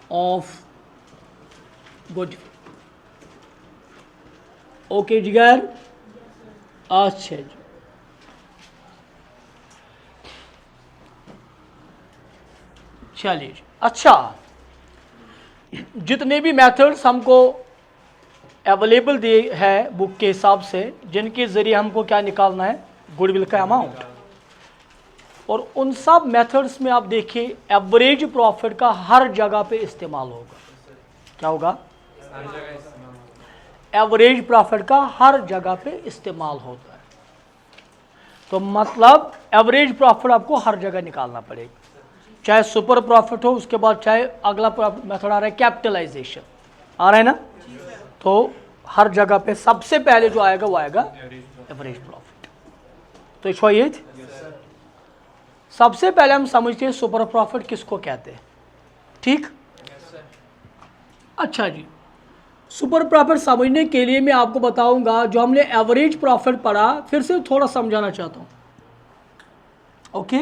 Of goodwill. Okay जिगर, अच्छा जी। चलिए, अच्छा, जितने भी मेथड्स हमको अवेलेबल दिए हैं बुक के हिसाब से, जिनके ज़रिए हमको क्या निकालना है, गुडविल का अमाउंट, और उन सब मेथड्स में आप देखिए एवरेज प्रॉफिट का हर जगह पे इस्तेमाल होगा। क्या होगा? एवरेज प्रॉफिट का हर जगह पे इस्तेमाल होता है। तो मतलब एवरेज प्रॉफिट आपको हर जगह निकालना पड़ेगा, चाहे सुपर प्रॉफिट हो, उसके बाद चाहे अगला मेथड आ रहा है कैपिटलाइजेशन, आ रहा है ना, तो हर जगह पे सबसे पहले जो आएगा वो आएगा एवरेज प्रॉफिट। तो छोड़िए, सबसे पहले हम समझते हैं सुपर प्रॉफिट किसको कहते हैं, ठीक? अच्छा जी, सुपर प्रॉफिट समझने के लिए मैं आपको बताऊंगा जो हमने एवरेज प्रॉफिट पढ़ा, फिर से थोड़ा समझाना चाहता हूं। ओके?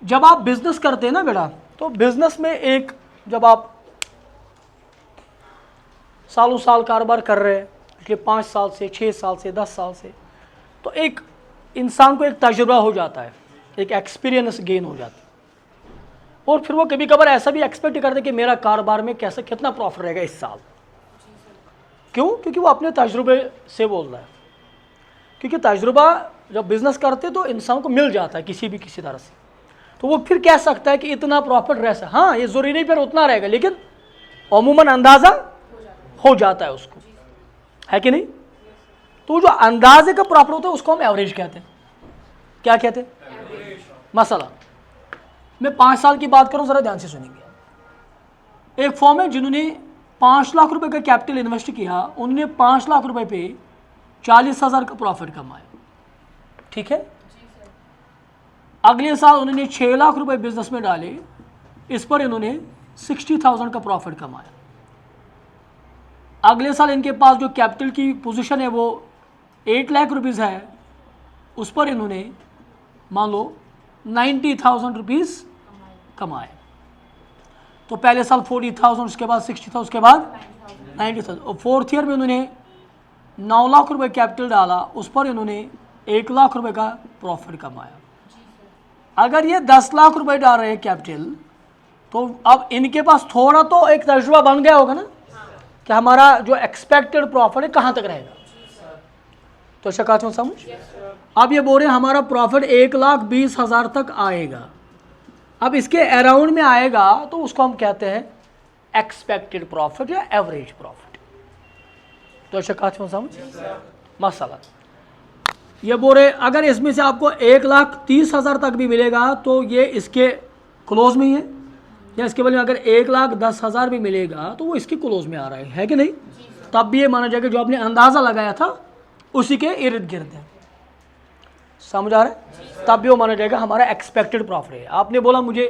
जब आप बिजनेस करते हैं ना बेटा, तो बिजनेस में एक, जब आप सालों साल कारोबार कर रहे हैं, पिछले 5 साल से, 6 साल से, 10 साल से, तो एक इंसान को एक तजुर्बा हो जाता है, एक एक्सपीरियंस गेन हो जाता है, और फिर वो कभी कभार ऐसा भी एक्सपेक्ट करते कि मेरा कारोबार में कैसे कितना प्रॉफिट रहेगा इस साल। क्यों? क्योंकि वो अपने तजुर्बे से बोल रहा है, क्योंकि तजुर्बा जब बिजनेस करते तो इंसान को मिल जाता है किसी तरह से, तो वो फिर कह सकता है कि इतना प्रॉफिट रह सकता है। हाँ, ये जरूरी नहीं फिर उतना रहेगा, लेकिन अमूमन अंदाजा हो जाता है उसको, है कि नहीं? तो जो अंदाजे का प्रॉफिट होता है उसको हम एवरेज कहते हैं। क्या कहते हैं? मसला मैं 5 साल की बात करूं, जरा ध्यान से सुनेंगे। एक फॉर्म है जिन्होंने 5 लाख रुपए का कैपिटल इन्वेस्ट किया, उन्होंने 5 लाख रुपए पे 40,000 का प्रॉफिट कमाया, ठीक है? अगले साल उन्होंने 6 लाख रुपए बिजनेस में डाले, इस पर इन्होंने 60,000 का प्रॉफिट कमाया। अगले साल इनके पास जो कैपिटल की पोजीशन है वो 8 लाख रुपीज़ है, उस पर इन्होंने मान लो 90,000 रुपीज़ कमाए। तो पहले साल 40,000, उसके बाद 60,000, उसके बाद 90,000, और 4th ईयर में उन्होंने 9 लाख रुपए कैपिटल डाला, उस पर इन्होंने 1 लाख रुपए का प्रॉफिट कमाया। अगर ये 10 लाख रुपए डाल रहे हैं कैपिटल, तो अब इनके पास थोड़ा तो एक तजुर्बा बन गया होगा ना कि हमारा जो एक्सपेक्टेड प्रॉफिट है कहाँ तक रहेगा। तो शकाचों समझ, अब ये बोल रहे हैं हमारा प्रॉफिट 1,20,000 तक आएगा। अब इसके अराउंड में आएगा तो उसको हम कहते हैं एक्सपेक्टेड प्रॉफिट या एवरेज प्रॉफिट। तो शकाचों समझ मसला, ये बोल रहे अगर इसमें से आपको 1,30,000 तक भी मिलेगा तो ये इसके क्लोज में ही है, या इसके बदले अगर 1,10,000 भी मिलेगा तो वो इसके क्लोज में आ रहा है कि नहीं? तब भी ये माना जाएगा जो आपने अंदाज़ा लगाया था उसी के इर्द गिर्द है। समझ आ रहा है? तब भी वो माना जाएगा हमारा एक्सपेक्टेड प्रॉफिट है। आपने बोला मुझे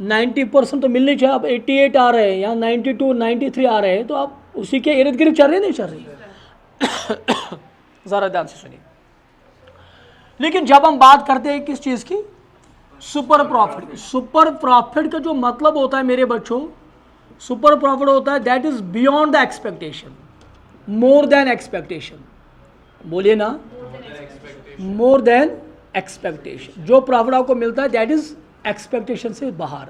90% तो मिलनी चाहिए, आप 88 आ रहे हैं या 92, 93 आ रहे हैं, तो आप उसी के इर्द गिर्द चल रहे नहीं चल रहे? ज़रा ध्यान से सुनिए। लेकिन जब हम बात करते हैं किस चीज़ की, सुपर प्रॉफिट, सुपर प्रॉफिट का जो मतलब होता है मेरे बच्चों, सुपर प्रॉफिट होता है that is beyond the expectation, more than expectation. बोलिए ना, मोर देन एक्सपेक्टेशन। जो प्रॉफिट आपको मिलता है दैट इज एक्सपेक्टेशन से बाहर।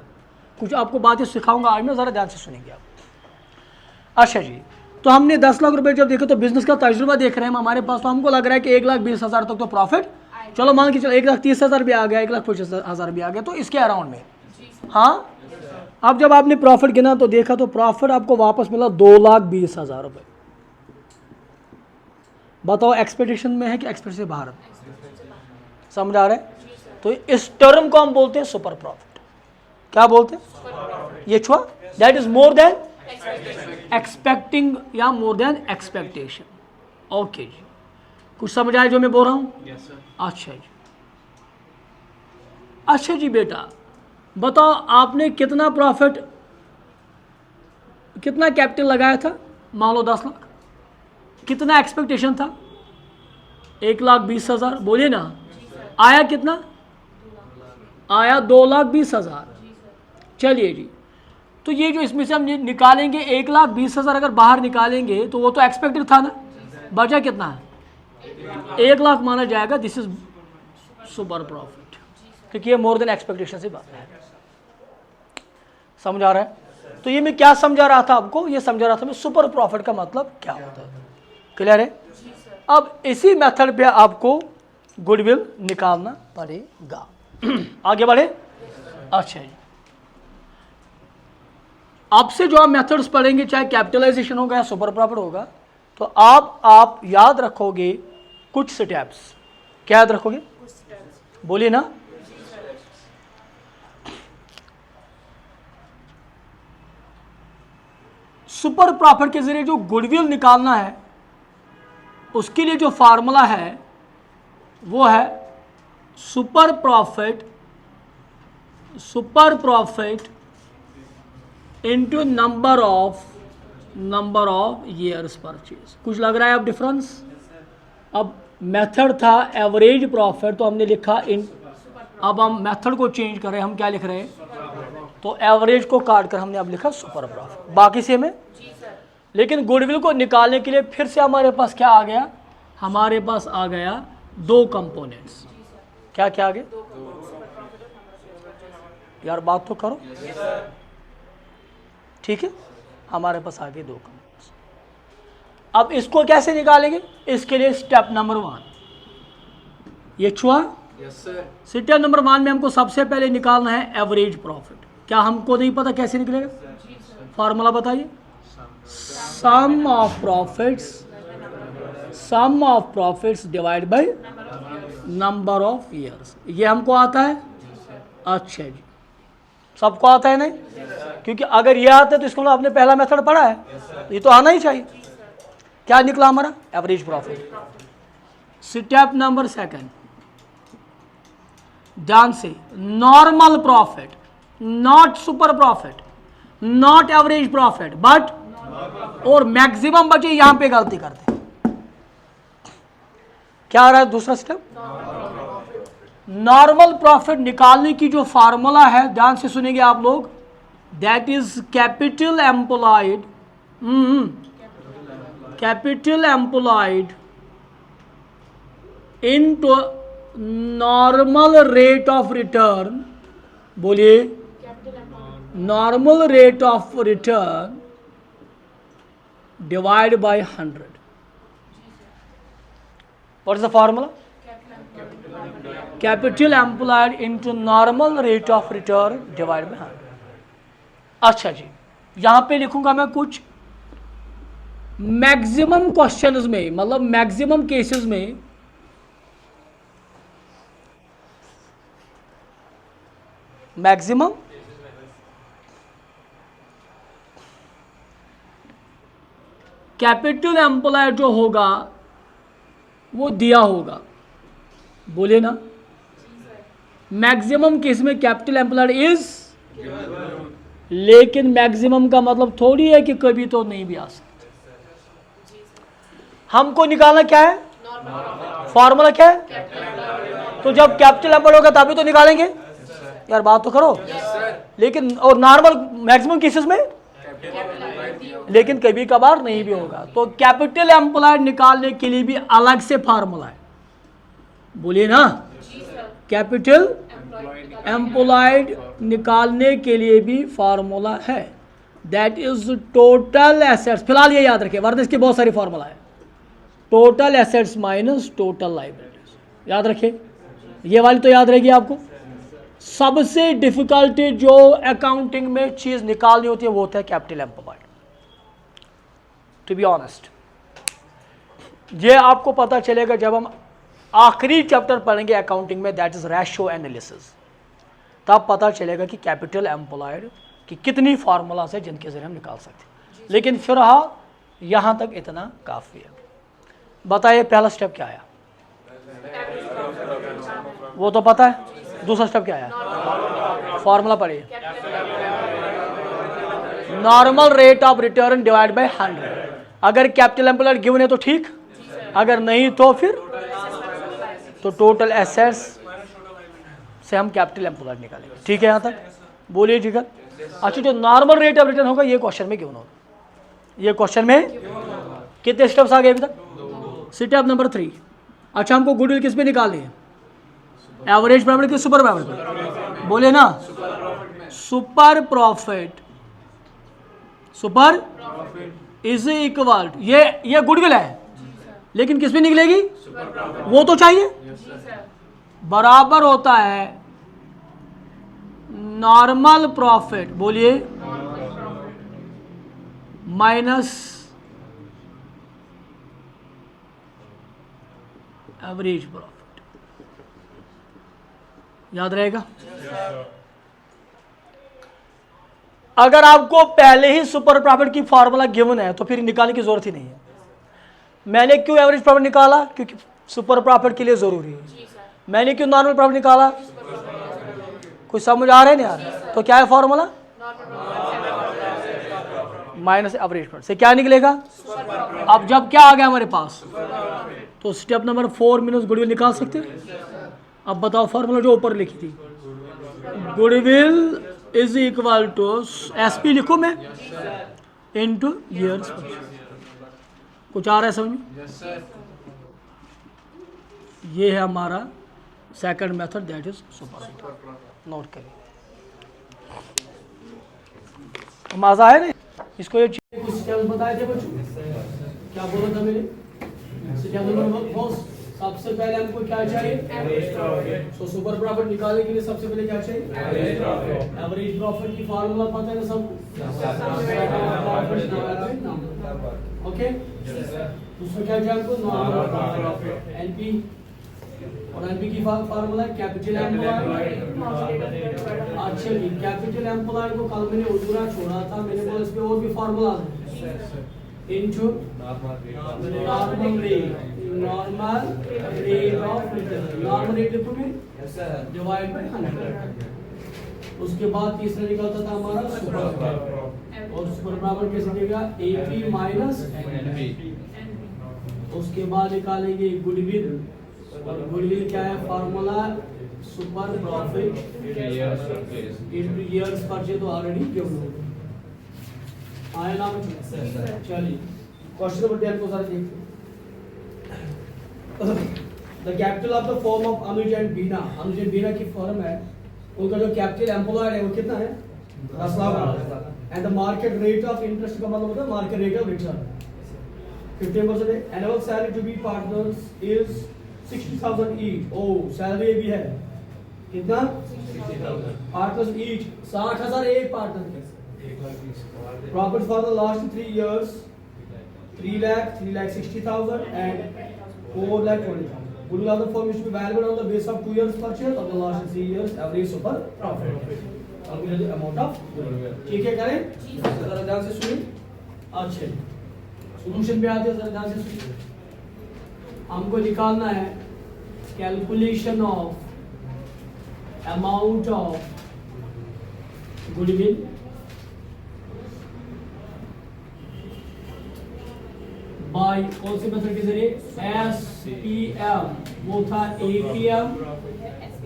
कुछ आपको बातें सिखाऊंगा आज मैं, ज़रा ध्यान से सुनेंगे आप। अच्छा जी, तो हमने 10 लाख रुपए जब देखे तो बिजनेस का तजुर्बा देख रहे हैं हमारे पास, तो हमको लग रहा है कि 1,20,000 तक तो प्रॉफिट, चलो मान के चलो 1,30,000 भी आ गया, 1,25,000 भी आ गया, तो इसके अराउंड में। हाँ, अब जब आपने प्रॉफिट गिना तो देखा तो प्रॉफिट आपको वापस मिला 2,20,000 रुपये। बताओ एक्सपेक्टेशन में है कि एक्सपेक्टेशन से बाहर? समझ आ रहा है? तो इस टर्म को हम बोलते हैं सुपर प्रॉफिट। क्या बोलते हैं? ये छुआ that is more than expecting या मोर देन एक्सपेक्टेशन। ओके जी, कुछ समझ आया जो मैं बोल रहा हूँ? अच्छा जी, अच्छा जी बेटा बताओ आपने कितना प्रॉफिट, कितना कैपिटल लगाया था? मान लो 10 लाख। कितना एक्सपेक्टेशन था? 1,20,000। बोलिए ना, आया कितना? आया 2,20,000। चलिए जी, तो ये जो इसमें से हम निकालेंगे 1,20,000 अगर बाहर निकालेंगे तो वो तो एक्सपेक्टेड था ना, बचा कितना है 1 लाख माना जाएगा। दिस इज सुपर प्रॉफिट, क्योंकि ये मोर देन एक्सपेक्टेशन से बात है। समझ आ रहा है? तो ये मैं क्या समझा रहा था आपको, ये समझा रहा था मैं सुपर प्रॉफिट का मतलब क्या होता है। क्लियर है? अब इसी मेथड पे आपको गुडविल निकालना पड़ेगा। आगे बढ़े। अच्छा जी, आपसे जो आप मेथड्स पढ़ेंगे, चाहे कैपिटलाइजेशन होगा या सुपर प्रॉफिट होगा, तो आप याद रखोगे कुछ स्टेप्स। क्या याद रखोगे? बोलिए ना। सुपर प्रॉफिट के जरिए जो गुडविल निकालना है, उसके लिए जो फार्मूला है वो है super profit into number of years purchase. कुछ लग रहा है अब डिफरेंस? अब मेथड था एवरेज प्रॉफिट, तो हमने लिखा इन, अब हम मेथड को चेंज कर रहे हैं। हम क्या लिख रहे हैं? तो एवरेज को काट कर हमने अब लिखा सुपर प्रॉफिट। बाकी से में लेकिन गुडविल को निकालने के लिए फिर से हमारे पास क्या आ गया? हमारे पास आ गया दो कंपोनेंट्स। क्या क्या आ गए यार? बात तो करो। ठीक है, हमारे पास आ गए दो कंपोनेंट्स। अब इसको कैसे निकालेंगे? इसके लिए स्टेप नंबर 1 ये छुआ। स्टेप नंबर 1 में हमको सबसे पहले निकालना है एवरेज प्रॉफिट। क्या हमको नहीं पता कैसे निकलेगा? फॉर्मूला बताइए। Sum of profits divide by number of years. ये हमको आता है? अच्छा जी, सबको आता है नहीं? क्योंकि अगर ये आता है तो इसको आपने पहला मेथड पढ़ा है, ये तो आना ही चाहिए। क्या निकला हमारा? Average profit. स्टेप नंबर 2, ध्यान से, normal profit, not super profit, not average profit, but और मैक्सिमम बचे, यहां पे गलती करते। क्या आ रहा है दूसरा स्टेप? नॉर्मल प्रॉफिट निकालने की जो फार्मूला है, ध्यान से सुनेंगे आप लोग, that is capital employed into normal rate of return. बोलिए, normal rate of return divide by 100। What is the formula? Capital employed into normal rate of return divide by 100। अच्छा जी, यहां पे लिखूंगा मैं कुछ मैक्सिमम क्वेश्चंस में, मतलब मैक्सिमम केसेस में मैक्सिमम कैपिटल एम्प्लॉयड जो होगा वो दिया होगा। बोले ना, मैक्सिमम केस में कैपिटल एम्प्लॉयड इज, लेकिन मैक्सिमम का मतलब थोड़ी है कि कभी तो नहीं भी आ सकता। हमको निकालना क्या है? फॉर्मूला क्या है? तो जब कैपिटल एम्प्लॉयड होगा तभी तो निकालेंगे। यार बात तो करो। लेकिन और नॉर्मल मैक्सिमम केसेस में, लेकिन कभी कभार नहीं भी होगा। तो कैपिटल एम्प्लॉयड निकालने के लिए भी अलग से फार्मूला है। बोलिए ना, कैपिटल एम्प्लॉयड निकालने के लिए भी फार्मूला है, दैट इज टोटल एसेट्स। फिलहाल ये याद रखिए, वरना इसके बहुत सारी फार्मूला है। Total assets minus total liabilities. याद रखिए, ये वाली तो याद रहेगी आपको। सबसे डिफिकल्टी जो अकाउंटिंग में चीज निकालनी होती है वो होता है capital employed. To be honest, ये आपको पता चलेगा जब हम आखिरी चैप्टर पढ़ेंगे अकाउंटिंग में, दैट इज रेशियो एनालिसिस। तब पता चलेगा कि कैपिटल एम्प्लॉयड की कितनी फार्मूलाज है जिनके जरिए हम निकाल सकते हैं। लेकिन फिलहाल यहां तक इतना काफी है। बताइए पहला स्टेप क्या आया? वो तो पता है। दूसरा स्टेप क्या आया? फॉर्मूला पढ़िए, normal rate of return divide by 100। अगर कैपिटल एम्प्लॉयड गिवन है तो ठीक, अगर नहीं तो फिर तो टोटल एसेट्स से हम कैपिटल एम्प्लॉयड निकालेंगे। ठीक है, यहां तक बोलिए। ठीक है, अच्छा, जो नॉर्मल रेट ऑफ रिटर्न होगा ये क्वेश्चन में क्यों ना होगा, ये क्वेश्चन में कितने स्टेप्स आ गए अभी तक? Step number 3। अच्छा, हमको गुडविल किस पे निकालनी है? एवरेज प्रॉफिट की सुपर प्रॉफिट पे? बोले ना, super profit, super is equal, ये गुडविल है लेकिन किस पे निकलेगी? वो तो चाहिए, बराबर होता है नॉर्मल प्रॉफिट, बोलिए, माइनस एवरेज प्रॉफिट। याद रहेगा? अगर आपको पहले ही सुपर प्रॉफिट की फॉर्मूला गिवन है तो फिर निकालने की जरूरत ही नहीं है। मैंने क्यों एवरेज प्रॉफिट निकाला? क्योंकि सुपर प्रॉफिट के लिए जरूरी है। मैंने क्यों नॉर्मल प्रॉफिट निकाला? कुछ समझ आ रहा है नहीं आ रहा? तो क्या है फॉर्मूला? माइनस एवरेज प्रॉफिट से क्या निकलेगा? अब जब क्या आ गया हमारे पास, तो स्टेप नंबर 4 मिनस गुडविल निकाल सकते हैं। अब बताओ फॉर्मूला जो ऊपर लिखी थी, goodwill is equal to SP लिखो मैं इनटू ईयर्स। कुछ आ रहा है समझ में? ये है हमारा second method, that is super. Note करिए, मजा आया ना? इसको ये कुछ स्टेप्स बताए थे बच्चों, क्या बोला था मैंने? स्टेप नंबर 1, सबसे पहले हमको क्या चाहिए? Average profit. So super profit निकालने के लिए सबसे पहले क्या चाहिए? Average profit. एवरेज प्रॉफिट की फार्मूला पता है ना सबको? ओके, दूसरा क्या चाहिए हमको? नॉर्मल प्रॉफिट, एनपी, और एनपी की फार्मूला कैपिटल एम्प्लॉय। अच्छा जी, कैपिटल एम्प्लॉय को कल मैंने अधूरा छोड़ा था, मैंने बोला इसमें और भी फार्मूला है, into normal rate, normal rate of return, normal rate लिखोगे डिवाइड बाय 100। उसके बाद तीसरा निकलता था हमारा सुपर प्रॉफिट, और सुपर प्रॉफिट कैसे देगा? AP minus NP. उसके बाद निकालेंगे गुडविल, और गुडविल क्या है formula? Super profit into years purchase, तो ऑलरेडी गिवन आया ना? चलिए क्वेश्चन नंबर 10 को सारे देखते हैं। The capital of the firm of Anuj and Beena, Anuj and Beena की फर्म है, उनका जो कैपिटल एम्प्लॉयड है वो कितना है? 10 lakh. And the market rate of interest का मतलब होता है market rate of return 15%। Annual salary to be partners is 60,000 each. ओ सैलरी भी है कितना? 60,000 पार्टनर्स ईच, 60,000 एक पार्टनर के। Profit for the last 3 years 3,60,000 and 4,20,000. Goodwill of the firm is to be valued on the basis of 2 years purchase of the last 3 years average super profit. Calculate the amount of goodwill. ठीक है करें? जरा ध्यान से सुनिए। अच्छा, solution पे आते हैं, जरा ध्यान से सुनिए। हमको निकालना है calculation of amount of goodwill by कौन से मेथड के जरिए? एसपीएम, वो था एपीएम,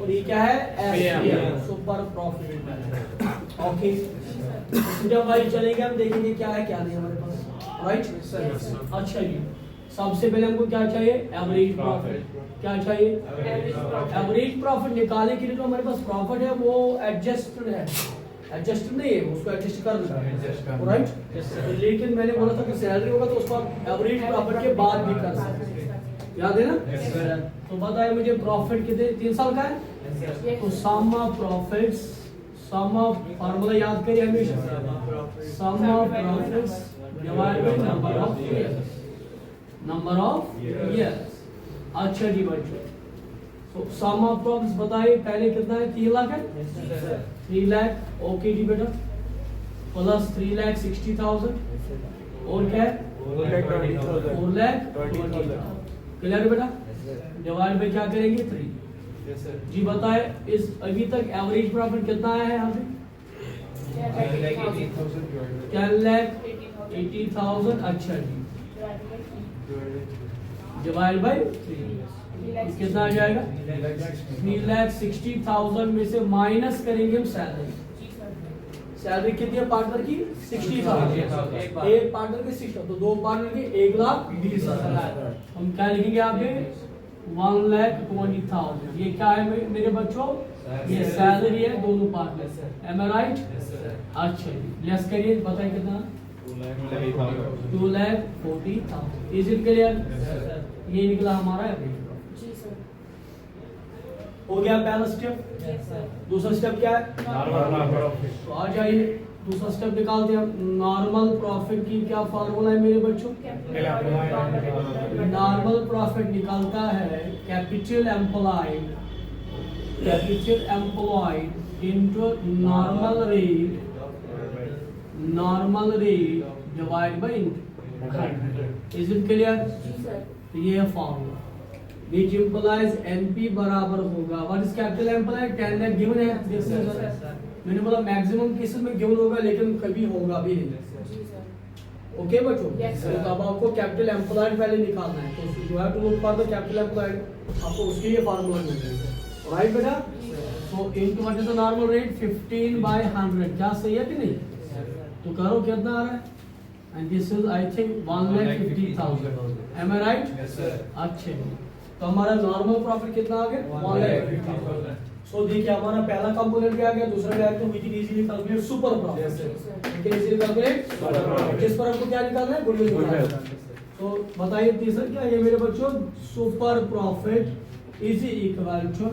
और ये क्या है? SPM, super profit. ओके, जब भाई चलेंगे हम देखेंगे क्या है क्या नहीं हमारे पास, राइट? अच्छा जी, सबसे पहले हमको क्या चाहिए? Average profit. क्या चाहिए? एवरेज प्रॉफिट निकालने के लिए जो हमारे पास प्रॉफिट है वो एडजस्टेड है, एडजस्ट नहीं है, उसको एडजस्ट कर देना, राइट? लेकिन मैंने बोला था कि सैलरी होगा तो उसको एवरेज प्रॉफिट के बाद भी कर सकते हैं, याद है ना? तो बताया मुझे प्रॉफिट कितने 3 साल का है, तो sum of profits, sum of formula याद करिए हमेशा, sum of profits divide by number of years, number of years. अच्छा जी बच्चों, तो सम ऑफ प्रॉफिट्स बताइए पहले कितना है? 3 लाख है, 3 लाख। ओके जी बेटा, प्लस 3,60,000 और क्या है? 4,20,000। क्लियर बेटा? डिवाइड बाय क्या करेंगे? 3। जी बताए इस अभी तक एवरेज प्रॉफिट कितना आया है यहाँ पे? 10,80,000। अच्छा जी, डिवाइड बाय 3 कितना आ जाएगा? 3,60,000 में से माइनस करेंगे हम सैलरी, सैलरी कितनी है पार्टनर की 60,000, एक पार्टनर की 60, तो दो पार्टनर की 1,20,000। हम क्या लिखेंगे यहाँ पे 1,20,000। ये क्या है मेरे बच्चों, ये सैलरी है दोनों पार्टनर। M I right? अच्छा लेस करिए, बताइए कितना 2,40,000। Is it clear? ये निकला हमारा एवरेज। हो गया पहला स्टेप। दूसरा स्टेप क्या है? तो आ जाइए दूसरा स्टेप निकालते हैं। नॉर्मल प्रॉफिट की क्या फार्मूला है मेरे बच्चों? नॉर्मल प्रॉफिट निकलता है capital employed into normal rate divide by income. Is it clear? ये है फार्मूला which implies NP बराबर होगा what is capital employ 10 lakh given है। मैंने बोला मैक्सिमम केसेस में गिवन होगा लेकिन कभी होगा भी नहीं। ओके बच्चों, तो अब आपको कैपिटल एम्प्लॉयड पहले निकालना है, तो you have to look for the capital employed. आपको उसके लिए फार्मूला मिल जाएगा राइट बेटा। So into what is the normal rate 15/100। क्या सही है कि नहीं? तो करो कितना आ रहा है, and this is I think 1,50,000। Am I right? अच्छे, तो हमारा नॉर्मल प्रॉफिट कितना आ गया 1,50,000। सो देखिए हमारा पहला कंपोनेंट क्या आ गया, दूसरा क्या है, तो we can easily calculate super profit. We can easily calculate किस पर हमको क्या निकालना है, गुडविल निकालना है। तो बताइए तीसरा क्या है मेरे बच्चों, super profit is equal to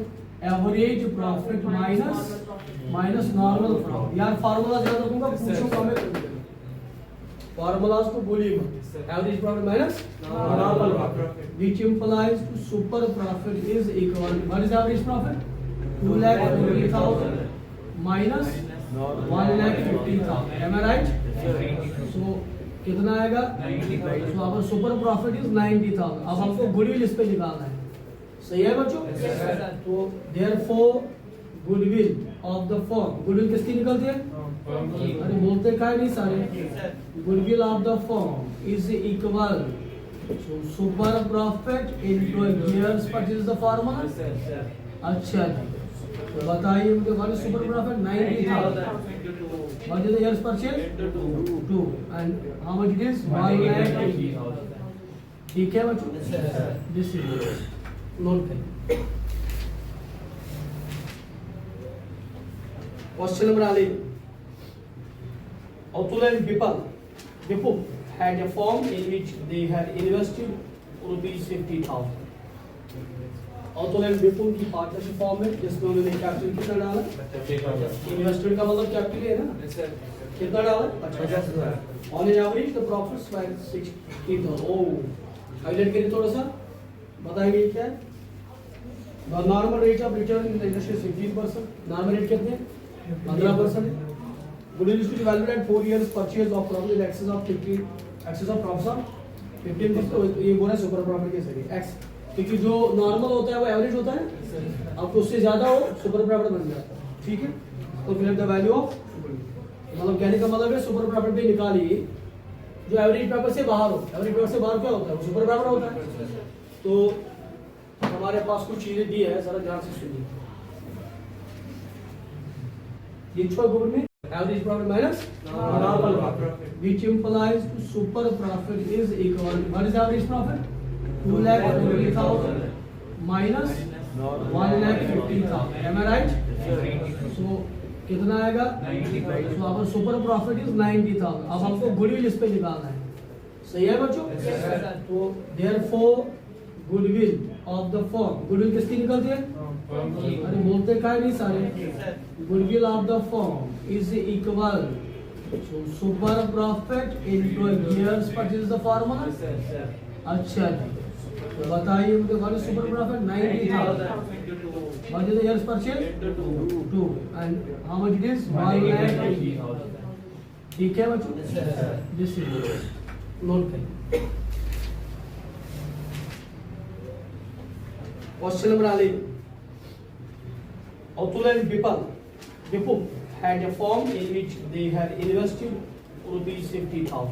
average profit minus normal profit. यार फार्मूला याद रखूंगा, पूछूंगा मैं, फार्मूलाज को भूलिए मत। Average profit minus normal profit which implies to super profit is equal to what is average profit 2,20,000 minus 1,50,000। Am I right? So कितना आएगा, सो अब सुपर प्रॉफिट इज 90,000। अब हमको गुडविल इस पे निकालना है, सही है बच्चों? तो therefore goodwill of the firm, goodwill किसकी निकलती है? अरे बोलते क्या नहीं सारे, goodwill of the firm is equal so super profit into years purchase the formula. अच्छा जी, तो बताइए मुझे what is super profit 90,000 what is the years purchase 2 and how much it is 1,80,000। ठीक है बच्चों, दिस इज नोट करें। Question number 11, Atul and Vipul had a firm in which they had invested ₹50,000। Atul and Vipul की partnership form है जिसमें उन्होंने capital कितना डाला, इन्वेस्टमेंट का मतलब कैपिटल है ना, कितना डाला 50,000। On an average the profits were 60,000। Oh highlight करिए थोड़ा सा, बताइए क्या है। The normal rate of return in the industry 15%। Normal rate कितने 15%। Goodwill is to be valued at 4 years purchase of property in excess of 15% of 15%। ये बोला super profit के सही एक्स, क्योंकि जो नॉर्मल होता है वो एवरेज होता है, अब तो उससे ज्यादा हो सुपर प्रॉफिट बन जाता है। ठीक है, तो फिर द वैल्यू ऑफ मतलब कहने का मतलब है सुपर प्रॉफिट पे निकालिए जो एवरेज प्रॉफिट से बाहर हो। एवरेज प्रॉफिट से बाहर क्या होता है, वो सुपर प्रॉफिट होता है। तो हमारे पास कुछ चीजें दी है, जरा ध्यान से सुनिए। ये गुड में average profit minus normal profit which implies to super profit is equal to what is average profit 2,20,000 minus 1,50,000। am I right? so कितना आएगा, so our super profit is 90,000। अब हमको गुडविल इस पे निकालना है, सही है बच्चों? तो therefore goodwill of the firm, goodwill किसकी निकलती है, अरे बोलते क्या नहीं सारे, goodwill of the firm is equal so super profit into years purchase the formula. अच्छा जी, तो बताइए मुझे what is super profit 90,000 what is the years purchase 2 and how much it is 1,80,000। ठीक है बच्चों, दिस इज नोट करें। Question number 11, Atul and Vipul had a firm in which they had invested ₹50,000।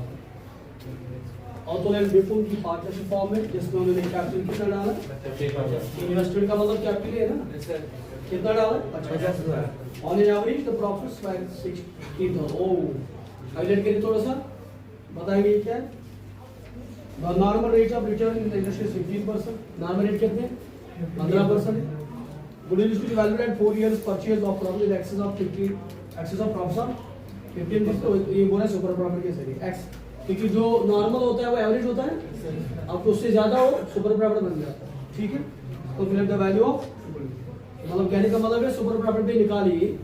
Atul and Vipul की partnership form है जिसमें उन्होंने capital कितना डाला, इन्वेस्टमेंट का मतलब कैपिटल है ना, कितना डाला? 50,000। On an average the profits by 16,000। Oh highlight करिए थोड़ा सा, बताएंगे ये क्या है? The normal rate of return in the industry 16%। Normal rate कितने? 15%। Goodwill is to be valued at 4 years purchase of property in excess of 50 excess of profit of 15%। तो ये बोला सुपर प्रॉफिट के जरिए एक्स, क्योंकि जो नॉर्मल होता है वो एवरेज होता है, अब तो उससे ज्यादा हो सुपर प्रॉफिट बन जाता है। ठीक है, तो फिर द वैल्यू ऑफ, मतलब कहने का मतलब है सुपर प्रॉफिट पे निकालिए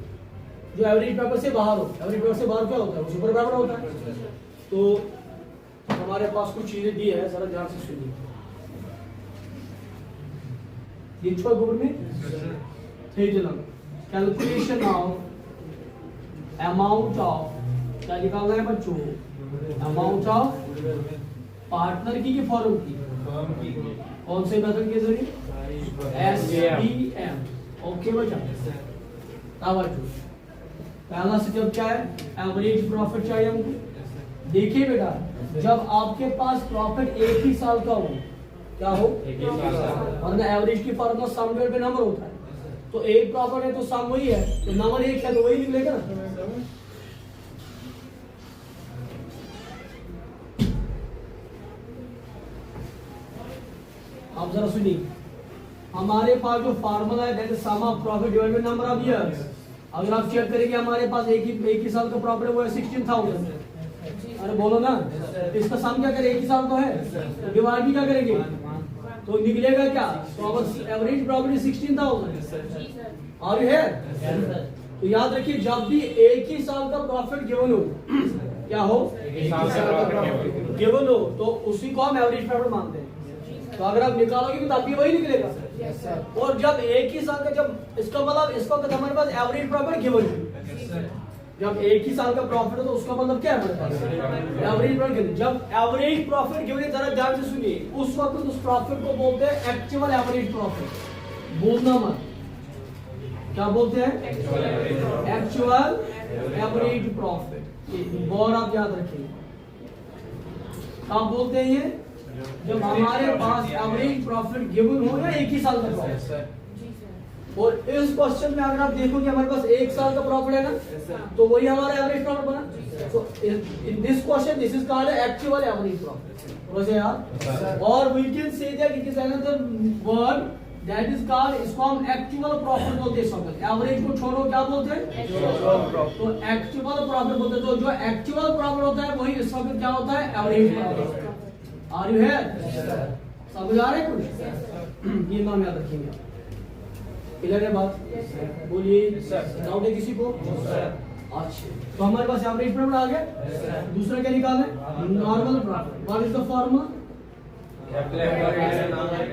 जो एवरेज प्रॉफिट से बाहर हो। एवरेज प्रॉफिट से बाहर क्या होता है? वो सुपर प्रॉफिट होता है। तो हमारे पास कुछ चीजें दी है, जरा ध्यान से सुनिए। ये छोड़ गुड में कैलकुलेशन ऑफ अमाउंट ऑफ, क्या निकालना है बच्चों? अमाउंट ऑफ पार्टनर की फॉर्म की, कौन से मेथड के जरिए? SPM। ओके बच्चा, पहला स्टेप क्या है? एवरेज प्रॉफिट चाहिए हमको। देखिए बेटा, जब आपके पास प्रॉफिट एक ही साल का हो, क्या हो? वरना एवरेज की formula some divide by number होता है। तो एक प्रॉफिट है तो सम वही है, तो नंबर एक है तो वही निकलेगा। आप जरा सुनिए, हमारे पास जो फार्मूला है that is sum of profit divide by number of years. अगर आप चेक करेंगे हमारे पास एक ही साल का प्रॉफिट है, वो है 16,000। अरे बोलो ना, इसका सम क्या करें? एक ही साल तो है, डिवाइड भी क्या करेंगे? तो निकलेगा क्या? तो अवर एवरेज प्रॉफिट 16,000। और है तो याद रखिए, जब भी एक ही साल का प्रॉफिट गिवन हो, क्या हो? एक ही साल का प्रॉफिट गिवन हो, तो उसी को हम एवरेज प्रॉफिट मानते हैं। तो अगर आप निकालोगे तो अभी वही निकलेगा। और जब एक ही साल का, जब इसका मतलब इसका हमारे पास एवरेज प्रॉफिट गिवन है, जब एक ही साल का प्रॉफिट हो तो उसका मतलब क्या है हमारे पास? Average profit. जब एवरेज प्रॉफिट गिवन है, जरा ध्यान से सुनिए, उस वक्त उस प्रॉफिट को बोलते हैं एक्चुअल एवरेज प्रॉफिट। बोलना मत, क्या बोलते हैं? Actual average profit. और आप याद रखिए, आप बोलते हैं ये जब हमारे पास एवरेज प्रॉफिट गिवन हो या एक ही साल का प्रॉफिट। और इस क्वेश्चन में अगर आप देखोगे हमारे पास एक साल का प्रॉफिट है ना, तो वही हमारा एवरेज प्रॉफिट बना। So in this question this is called actual average profit. वैसे यार, और we can say that it is another word that is called, इसको हम एक्चुअल प्रॉफिट बोलते हैं। सब एवरेज को छोड़ो क्या बोलते हैं? तो एक्चुअल प्रॉफिट बोलते हैं। तो जो एक्चुअल प्रॉफिट होता है वही इस वक्त क्या होता है? Average profit. Are you here? समझ आ रहा है कुछ? ये नाम याद रखेंगे। क्लियर है बात? बोलिए, डाउट है किसी को? अच्छा, तो हमारे पास एवरेज प्रॉफिट आ गया। दूसरा क्या निकालना है? Normal profit. What is the formula?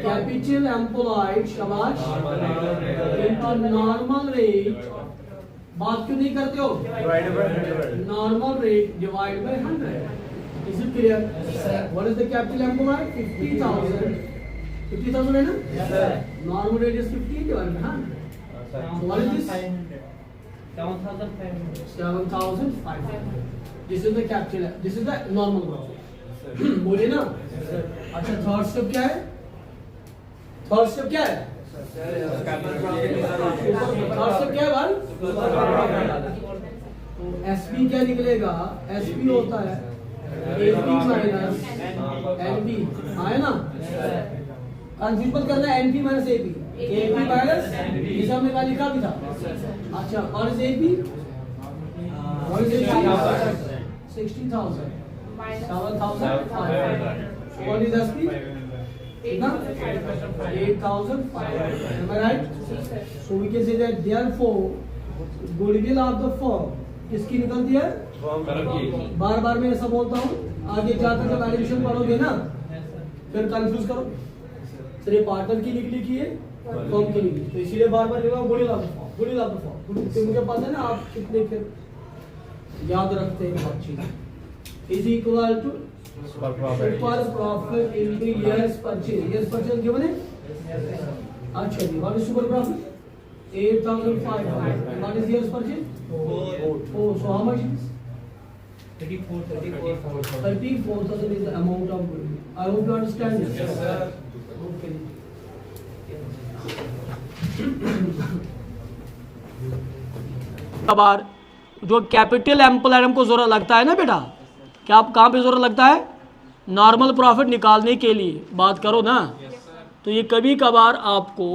Capital employed शाबाश इनटू नॉर्मल रेट। बात क्यों नहीं करते हो? Normal rate divide by 100। Is it clear? What is the capital employed? 50,000. 50,000 है ना? Yes sir. Normal rate is 50 divided by 100. So what is this? 7,500. 7,500. This is the capital. This is the normal profit. बोलिए ना? अच्छा, third step क्या है? Third step क्या है? Third step क्या है भाई? तो एसपी क्या निकलेगा? एसपी होता है एपी माइनस एनपी। है ना? कंफ्यूज मत करना, NP minus AP. AP minus जिसे हमने कहा लिखा भी था। अच्छा, और इज एपी? और इज एपी? 16,000 7,500। और इज एसपी? कितना? 8,500। Am I right? So we can say that therefore goodwill of the firm किसकी निकलती है? बार बार मैं ऐसा बोलता हूँ, आगे जाकर जब एडमिशन पढ़ोगे ना फिर कंफ्यूज करो। सर ये पार्टनर की निकली की है, फर्म की निकली, तो इसीलिए बार बार goodwill of the firm, goodwill of the firm. मुझे पता है ना आप कितने फिर याद रखते हैं हर चीज। Is equal to super profit into years purchase. Years purchase given है। अच्छा जी, what is super profit? 8,500. What is year's purchase? 4. Oh, so how much is? 34,000 is the amount of goodwill. I hope you understand this. Yes, sir. Okay. कबार जो capital employed हमको ज़रूरत लगता है ना बेटा, क्या आप कहाँ पे ज़रूरत लगता है? नॉर्मल प्रॉफिट निकालने के लिए बात करो ना। तो ये कभी कभार आपको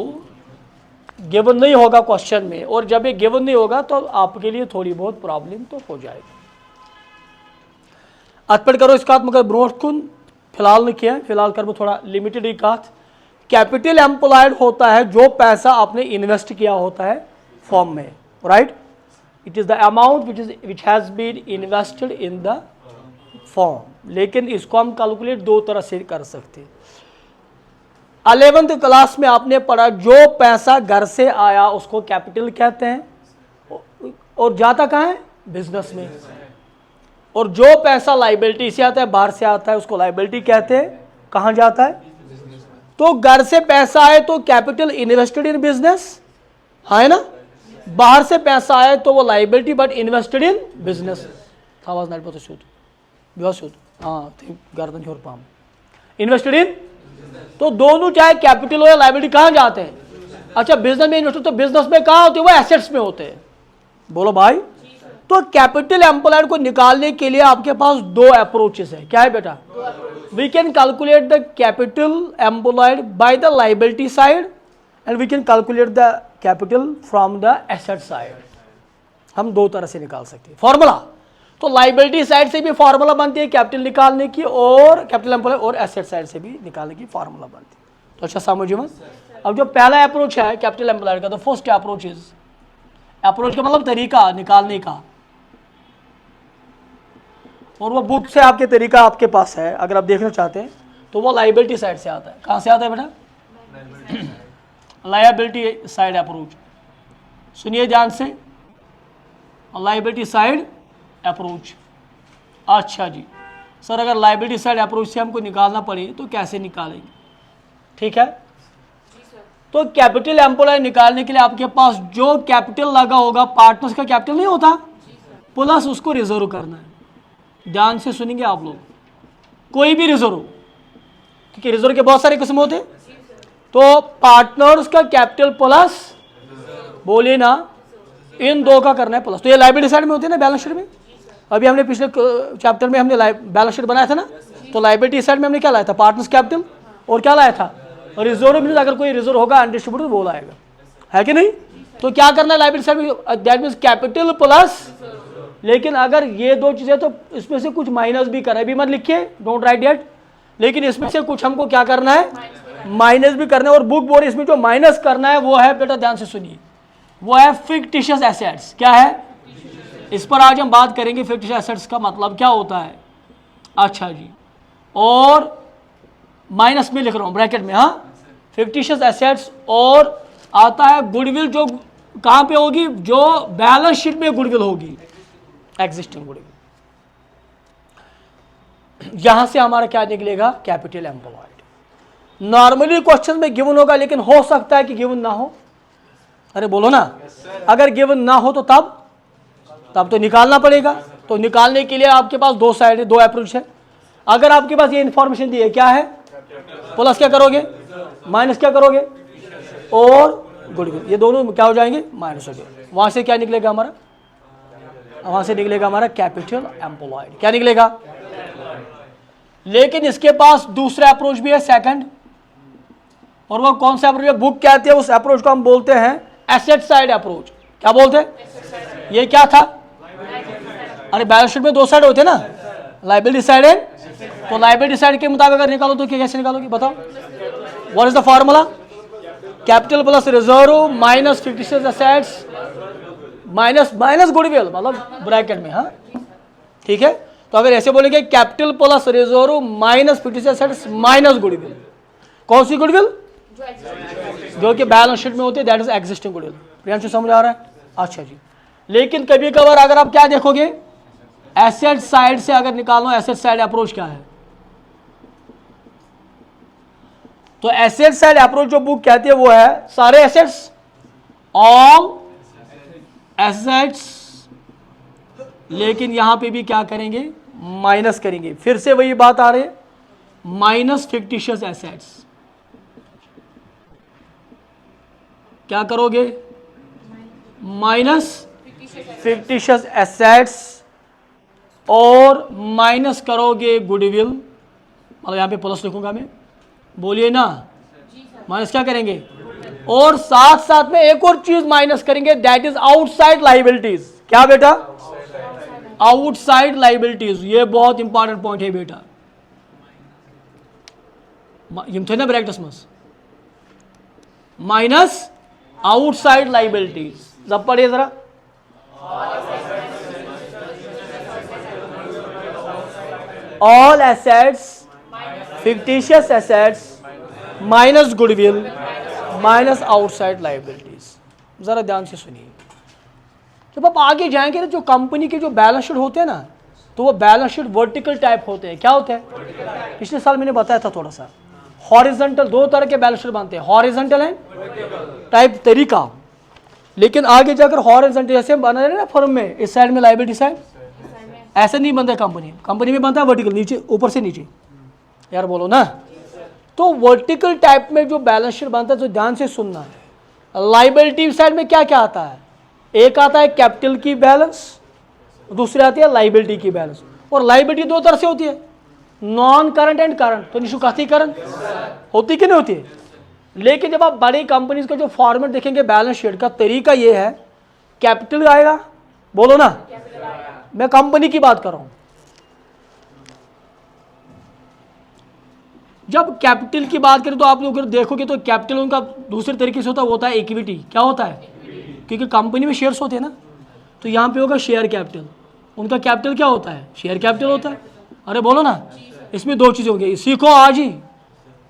गिवन नहीं होगा क्वेश्चन में, और जब ये गिवन नहीं होगा तो आपके लिए थोड़ी बहुत प्रॉब्लम तो हो जाएगी। अतपड़ करो इसका मगर ब्रोट कुन फिलहाल नहीं किया, फिलहाल कर थोड़ा लिमिटेड ही कहा। कैपिटल एम्प्लॉयड होता है जो पैसा आपने इन्वेस्ट किया होता है फॉर्म में, right. It is the amount which has been invested in the firm. लेकिन इसको हम कैलकुलेट दो तरह से कर सकते हैं। 11th क्लास में आपने पढ़ा जो पैसा घर से आया उसको कैपिटल कहते हैं, और जाता कहाँ है? बिजनेस में। और जो पैसा लाइबिलिटी से आता है, बाहर से आता है, उसको लाइबिलिटी कहते हैं। कहाँ जाता है? तो घर से पैसा आए तो कैपिटल इन्वेस्टेड इन बिजनेस, है ना। बाहर से पैसा आए तो वो liability but invested in business. आवाज नहीं पता शुद्ध शुद्ध, हाँ गर्दन छोड़ पाम इन्वेस्टेड इन। तो दोनों चाहे कैपिटल हो या लाइबिलिटी कहाँ जाते हैं? अच्छा, बिजनेस में इन्वेस्ट, तो बिजनेस में कहाँ होते हैं? वो एसेट्स में होते हैं। बोलो भाई। तो कैपिटल एम्प्लॉयड को निकालने के लिए आपके पास दो अप्रोचेस है। क्या है बेटा? We can calculate the capital employed by the liability side and we can calculate the capital from the asset side. हम दो तरह से निकाल सकते हैं फॉर्मूला। तो लाइबिलिटी साइड से भी फॉर्मूला बनती है कैपिटल निकालने की, और कैपिटल एम्प्लॉयड और एसेट साइड से भी निकालने की फॉर्मूला बनती है। तो अच्छा समझिए मत। अब जो पहला अप्रोच है कैपिटल एम्प्लॉयड का, तो फर्स्ट अप्रोच इज, अप्रोच का मतलब तरीका निकालने का, और वो बुक से आपके तरीका आपके पास है अगर आप देखना चाहते हैं तो वो लाइबिलिटी साइड से आता है। कहाँ से आता है बेटा? Liability side approach. सुनिए ध्यान से, लायबिलिटी साइड अप्रोच। अच्छा जी सर, अगर लायबिलिटी साइड अप्रोच से हमको निकालना पड़े तो कैसे निकालेंगे? ठीक है, तो कैपिटल एम्प्लॉय निकालने के लिए आपके पास जो कैपिटल लगा होगा, पार्टनर्स का कैपिटल नहीं होता, प्लस उसको रिजर्व करना है। ध्यान से सुनेंगे आप लोग, कोई भी रिजर्व, क्योंकि रिजर्व के बहुत सारे किस्म होते हैं। तो पार्टनर्स का कैपिटल प्लस, बोलिए ना, इन दो का करना है प्लस। तो ये लायबिलिटी साइड में होती है ना, बैलेंस शीट में। अभी हमने पिछले चैप्टर में हमने बैलेंस शीट बनाया था ना, तो लायबिलिटी साइड में हमने क्या लाया था? पार्टनर्स कैपिटल, और क्या लाया था? रिजर्व मीन अगर कोई रिजर्व होगा अनडिस्ट्रीब्यूटेड वो लाएगा, है कि नहीं। तो क्या करना है लायबिलिटी साइड में? दैट मीन्स कैपिटल प्लस, लेकिन अगर ये दो चीजें तो इसमें से कुछ माइनस भी करना है, भी मत लिखिए, डोंट राइट डेट, लेकिन इसमें से कुछ हमको क्या करना है? माइनस भी करना है। और बुक बोर्ड इसमें जो माइनस करना है वो है बेटा, ध्यान से सुनिए, वो है फिक्टिशियस एसेट्स। क्या है? इस पर आज हम बात करेंगे, फिक्टिशियस एसेट्स का मतलब क्या होता है। अच्छा जी, और माइनस में लिख रहा हूं ब्रैकेट में, हाँ, फिक्टिशियस एसेट्स। और आता है गुडविल, जो कहां पे होगी? जो बैलेंस शीट में गुडविल होगी, एग्जिस्टिंग गुडविल। यहां से हमारा क्या निकलेगा? Capital employed. नॉर्मली क्वेश्चन में गिवन होगा, लेकिन हो सकता है कि गिवन ना हो। अरे बोलो ना, अगर गिवन ना हो तो तब तो निकालना पड़ेगा। तो निकालने के लिए आपके पास दो साइड है, दो अप्रोच है। अगर आपके पास ये इंफॉर्मेशन दी है, क्या है? प्लस क्या करोगे? माइनस क्या करोगे? और गुडविल, ये दोनों क्या हो जाएंगे? माइनस हो गए। वहां से क्या निकलेगा हमारा? वहां से निकलेगा हमारा कैपिटल एम्प्लॉयड। क्या निकलेगा? लेकिन इसके पास दूसरा अप्रोच भी है, सेकंड, और वो कौन सा अप्रोच है? बुक कहती है उस अप्रोच को, हम बोलते हैं एसेट साइड अप्रोच। क्या बोलते हैं? ये क्या था? अरे बैलेंस शीट में दो साइड होते हैं ना, लायबिलिटी साइड है। तो लायबिलिटी साइड के मुताबिक अगर निकालो तो कैसे निकालोगे? बताओ, what is the formula? Capital plus reserve minus fictitious assets minus goodwill, मतलब ब्रैकेट में, हाँ ठीक है। तो अगर ऐसे बोलेंगे capital plus reserve minus fictitious assets minus goodwill, कौन सी गुडविल? जो कि बैलेंस शीट में होती है, that is existing goodwill. Priyansh समझ आ रहा है? अच्छा जी। लेकिन कभी कभार अगर आप क्या देखोगे, एसेट साइड से अगर निकालो, एसेट साइड अप्रोच क्या है? तो एसेट साइड अप्रोच जो बुक कहती है वो है सारे एसेट्स, ऑल एसेट्स, लेकिन यहां पे भी क्या करेंगे? माइनस करेंगे। फिर से वही बात आ रही है, माइनस फिक्टिशियस एसेट्स। क्या करोगे? माइनस फिक्टिशियस एसेट्स और माइनस करोगे गुडविल, मतलब यहाँ पे प्लस लिखूंगा मैं, बोलिए ना, माइनस क्या करेंगे, और साथ साथ में एक और चीज माइनस करेंगे, दैट इज आउटसाइड लाइबिलिटीज। क्या बेटा, आउटसाइड लाइबिलिटीज, ये बहुत इंपॉर्टेंट पॉइंट है बेटा। यम थे ना ब्रैकेट्स में माइनस आउटसाइड लाइबिलिटीज, जब पढ़िए जरा, all assets fictitious assets minus goodwill minus outside liabilities. जरा ध्यान से सुनिए, जब आप आगे जाएंगे ना, जो कंपनी के जो बैलेंस शीट होते हैं ना, तो वो बैलेंस शीट वर्टिकल टाइप होते हैं। क्या होते हैं, पिछले साल मैंने बताया था थोड़ा सा, हॉरिजॉन्टल, दो तरह के बैलेंस शीट बनते हैं, हॉरिजॉन्टल एंड टाइप तरीका। लेकिन आगे जाकर हॉरिजॉन्टल जैसे बना है ना फर्म में, इस साइड में लाइबिलिटी साइड, ऐसे नहीं बनता है कंपनी में बनता है वर्टिकल, नीचे ऊपर से नीचे, यार बोलो ना। तो वर्टिकल टाइप में जो बैलेंस शीट बनता है, तो ध्यान से सुनना है, लाइबिलिटी साइड में क्या क्या आता है, एक आता है कैपिटल की बैलेंस, दूसरी आती है लाइबिलिटी की बैलेंस। और लाइबिलिटी दो तरह से होती है, नॉन करंट एंड करंट। तो निशु कहती करंट होती कि नहीं होती है, लेकिन जब आप बड़ी कंपनीज का जो फॉर्मेट देखेंगे बैलेंस शीट का, तरीका ये है, कैपिटल आएगा, बोलो ना, मैं कंपनी की बात कर रहा हूं। जब कैपिटल की बात करें तो आप लोग देखोगे तो कैपिटल उनका दूसरे तरीके से होता है इक्विटी। क्या होता है, क्योंकि कंपनी में शेयर्स होते हैं ना, तो यहाँ पे होगा शेयर कैपिटल, उनका कैपिटल क्या होता है, शेयर कैपिटल होता है। अरे बोलो ना, इसमें दो चीज़ें होंगी, सीखो आज ही,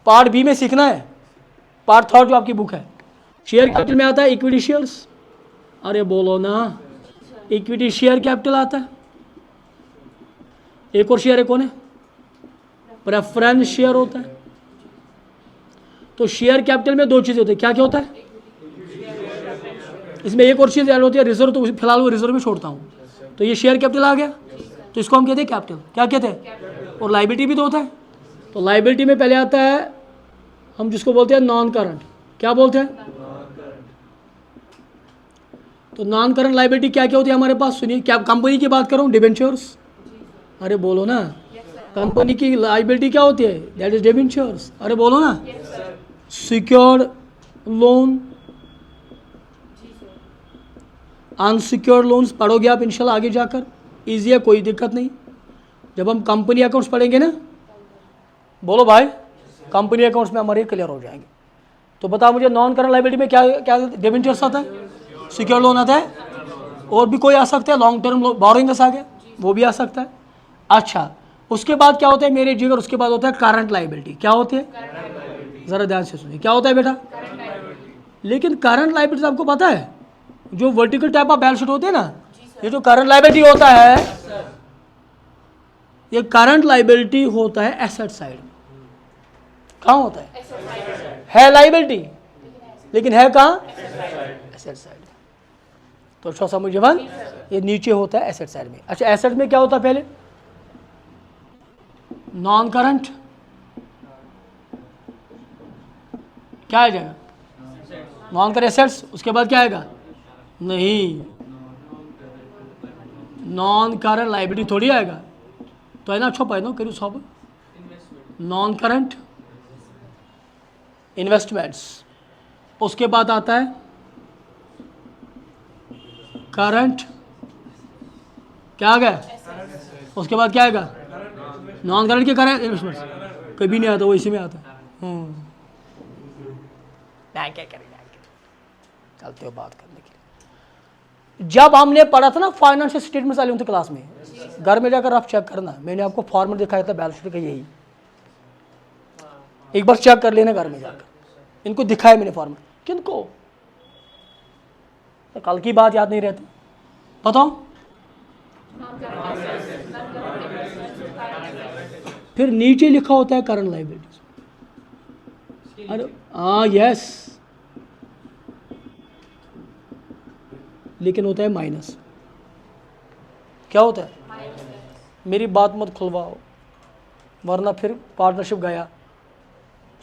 पार्ट बी में सीखना है, पार्ट थर्ड जो आपकी बुक है। शेयर कैपिटल में आता है इक्विटी शेयर्स, अरे बोलो ना, इक्विटी शेयर कैपिटल आता है। एक और शेयर है कौन है, प्रेफरेंस शेयर होता है। तो शेयर कैपिटल में दो चीज़ें होती है, क्या क्या होता है, इसमें एक और चीज़ ऐड होती है रिजर्व, तो फिलहाल वो रिजर्व में छोड़ता हूँ। तो ये शेयर कैपिटल आ गया, तो इसको हम कहते हैं कैपिटल। क्या कहते हैं, और लाइबिलिटी भी तो होता है। तो लाइबिलिटी में पहले आता है हम जिसको बोलते हैं नॉन करंट। क्या बोलते हैं, तो नॉन करंट लाइबिलिटी क्या क्या होती है हमारे पास, सुनिए। क्या कंपनी की बात करूँ, डिबेंचर्स, अरे बोलो ना, कंपनी की लाइबिलिटी क्या होती है, दैट इज डिबेंचर्स। अरे बोलो ना, सिक्योर्ड लोन, अनसिक्योर्ड लोन्स पढ़ोगे आप इंशाल्लाह आगे जाकर, ईजी है, कोई दिक्कत नहीं। जब हम कंपनी अकाउंट्स पढ़ेंगे ना, बोलो भाई, कंपनी अकाउंट्स में हमारे क्लियर हो जाएंगे। तो बताओ मुझे, नॉन करंट लाइबिलिटी में क्या क्या डिबेंचर्स आता है, सिक्योर लोन आता है, और भी कोई आ सकता है, लॉन्ग टर्म बोरोइंग्स आ गया, वो भी आ सकता है। अच्छा, उसके बाद क्या होता है मेरे जिगर, उसके बाद होता है करंट लाइबिलिटी। क्या होती है, ज़रा ध्यान से सुनिए, क्या होता है बेटा, लेकिन करंट लाइबिलिटी आपको पता है, जो vertical type of balance sheet होते हैं ना, ये जो करंट लाइबिलिटी होता है, ये करंट लाइबिलिटी होता है एसेट साइड। कहाँ होता है लाइबिलिटी, लेकिन है कहाँ, एसेट साइड। तो अच्छा समझिए वन, ये नीचे होता है एसेट साइड में। अच्छा, एसेट में क्या होता है, पहले नॉन करंट, क्या आ जाएगा, नॉन करंट एसेट्स, उसके बाद क्या आएगा, नहीं, नॉन करंट लाइबिलिटी थोड़ी आएगा, तो है ना, अच्छा पहनो करूँ सब, नॉन करंट इन्वेस्टमेंट्स, उसके बाद आता है करंट, क्या आ गया, उसके बाद क्या आएगा, नॉन करंट के करंट इन्वेस्टमेंट्स, कभी नहीं आता, वो इसी में आता है। क्या करें, चलते हो बात करने के लिए। जब हमने पढ़ा था ना फाइनेंशियल स्टेटमेंट्स वाली क्लास में, घर में जाकर आप चेक करना, मैंने आपको फॉर्मेट दिखाया था बैलेंस शीट का, यही एक बार चेक कर लेना घर में जाकर, इनको दिखाया मैंने फॉर्मेट, किनको, तो कल की बात याद नहीं रहती, बताओ। फिर नीचे लिखा होता है करंट लायबिलिटीज, अरे हाँ यस, लेकिन होता है माइनस। क्या होता है, मेरी बात मत खुलवाओ वरना फिर पार्टनरशिप गया।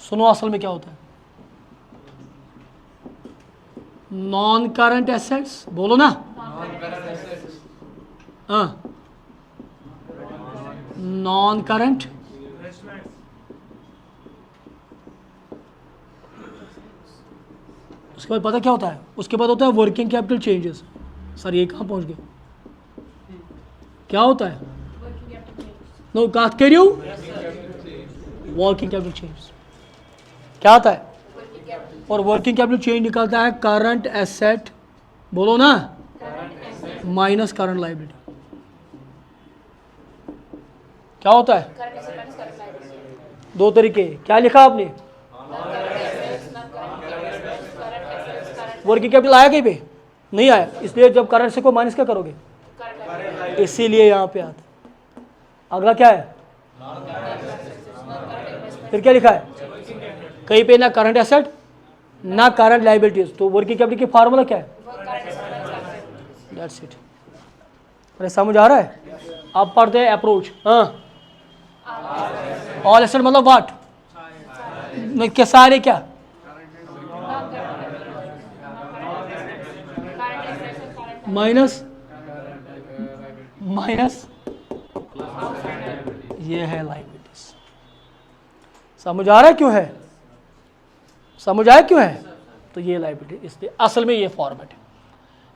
सुनो असल में क्या होता है, नॉन करंट एसेट्स, बोलो ना, नॉन करंट उसके बाद पता क्या होता है, उसके बाद होता है वर्किंग कैपिटल चेंजेस। सर ये कहाँ पहुँच गए, क्या होता है? नो बात कर रही हूँ, वर्किंग कैपिटल चेंज क्या आता है? और वर्किंग कैपिटल चेंज निकलता है करंट एसेट, बोलो ना, माइनस करंट लायबिलिटी। क्या होता है? दो तरीके, क्या लिखा आपने? वर्किंग कैपिटल आया कहीं पे? नहीं आया, इसलिए जब करंट से को माइनस क्या करोगे? इसीलिए यहां पे आता। अगला क्या है? फिर क्या लिखा है? कहीं पे ना करंट एसेट ना करंट लायबिलिटीज, तो वर्किंग कैपिटल की फार्मूला क्या है? That's it. अरे समझ आ रहा है? अब पढ़ते हैं अप्रोच। हाँ, ऑल एसेट मतलब व्हाट? क्या सारे क्या? माइनस माइनस ये है लायबिलिटीज। समझ आ रहा है क्यों है? समझ आया क्यों है? तो ये लायबिलिटी, इसलिए असल में ये फॉर्मेट है।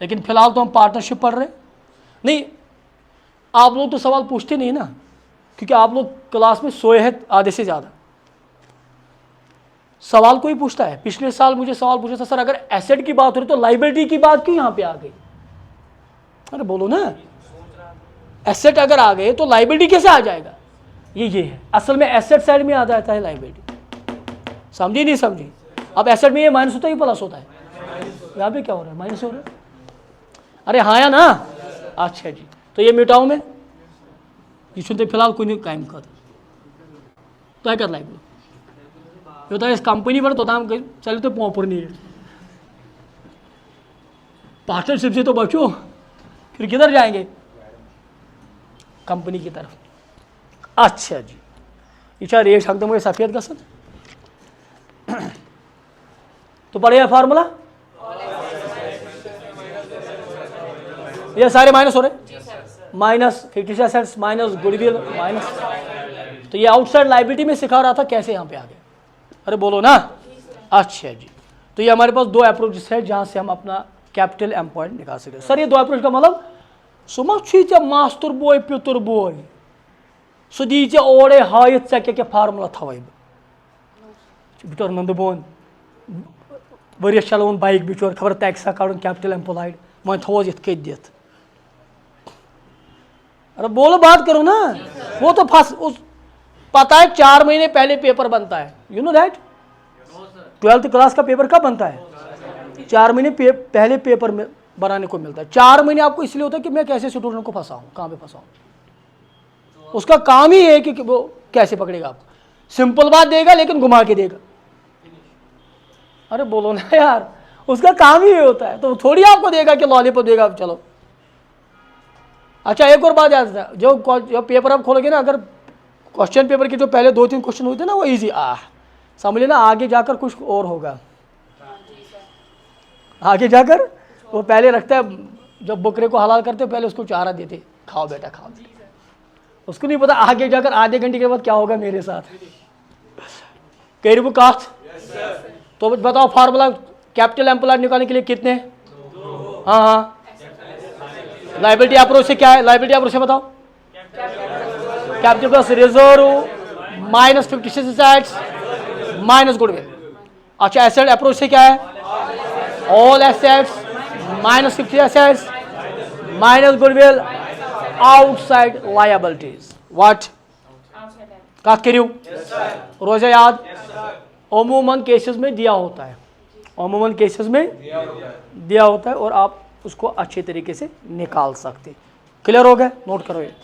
लेकिन फिलहाल तो हम पार्टनरशिप पढ़ रहे नहीं। आप लोग तो सवाल पूछते नहीं ना, क्योंकि आप लोग क्लास में सोए हैं आधे से ज़्यादा। सवाल कोई पूछता है? पिछले साल मुझे सवाल पूछा था, सर अगर एसेट की बात हो रही तो लायबिलिटी की बात क्यों यहाँ पे आ गई? अरे बोलो ना, एसेट अगर आ गए तो लायबिलिटी कैसे आ जाएगा? ये है असल में एसेट साइड में आ जाता है लायबिलिटी। समझी नहीं समझी? अब एसेट में ये माइनस होता है कि प्लस होता है? यहाँ पे क्या हो रहा है? माइनस हो रहा है। अरे हाँ या ना? अच्छा जी, तो ये मिटाओ में ये सुनते फिलहाल कोई नहीं कायम कर तो कर लायबिलिटी होता है इस कंपनी पर, तो हम चले तो पॉपर नहीं है। पार्टनरशिप से तो बचो, फिर किधर जाएंगे? कंपनी की तरफ। अच्छा जी, इच्छा रेट हक मुझे सफेद गसन तो बढ़िया फार्मूला, ये सारे माइनस हो रहे, minus fixed assets minus goodwill minus. तो ये आउटसाइड लायबिलिटी में सिखा रहा था, कैसे यहाँ पे आ गए? अरे बोलो ना। अच्छा जी, तो ये हमारे पास दो अप्रोचेस है जहाँ से हम अपना कैपिटल एम्प्लॉयड निकाल सकते हैं। सर ये दो अप्रोच का मतलब सुमा मास्टर बॉय पितुर बॉय सो दीचे ओड़े हायत क्या फार्मूला थवे बिचोर नंद बोन वरियस चलावन बाइक बिचोर खबर तैक्सा काड़ कैपिटल एम्प्लॉयड वह थोस इत कत दित। अरे बोलो बात करो ना, वो तो फंस उस पता है 4 महीने पहले पेपर बनता है, you know that? 12th class का पेपर कब बनता है? 4 महीने पहले पेपर में बनाने को मिलता है। 4 महीने आपको इसलिए होता है कि मैं कैसे स्टूडेंट को फंसाऊं, कहाँ पे फंसाऊं। उसका काम ही है कि वो कैसे पकड़ेगा आपको। सिंपल बात देगा लेकिन घुमा के देगा। अरे बोलो ना यार, उसका काम ही होता है, तो थोड़ी आपको देगा कि लॉलीपॉप देगा चलो। अच्छा एक और बात याद है, जो पेपर आप खोलोगे ना, अगर क्वेश्चन पेपर के जो पहले 2-3 क्वेश्चन होते ना वो इजी समझ लेना, आगे जाकर कुछ और होगा। आगे जाकर वो पहले रखता है, जब बकरे को हलाल करते पहले उसको चारा देते, खाओ बेटा खाओ। उसको नहीं पता आगे जाकर आधे घंटे के बाद क्या होगा मेरे साथ। कैरिबू कास्ट तो बताओ फार्मूला कैपिटल एम्प्लॉयड निकालने के लिए कितने? हाँ हाँ, लायबिलिटी अप्रोच से क्या है? लायबिलिटी अप्रोच से बताओ, capital plus reserve minus 56 assets minus goodwill. अच्छा एसेट अप्रोच से क्या है? All assets minus 50 assets minus goodwill outside liabilities. What बात करियो रोजा याद? अमूमन केसेस में दिया होता है, अमूमन केसेस में दिया होता है और आप उसको अच्छे तरीके से निकाल सकते। क्लियर हो गया? नोट करो ये।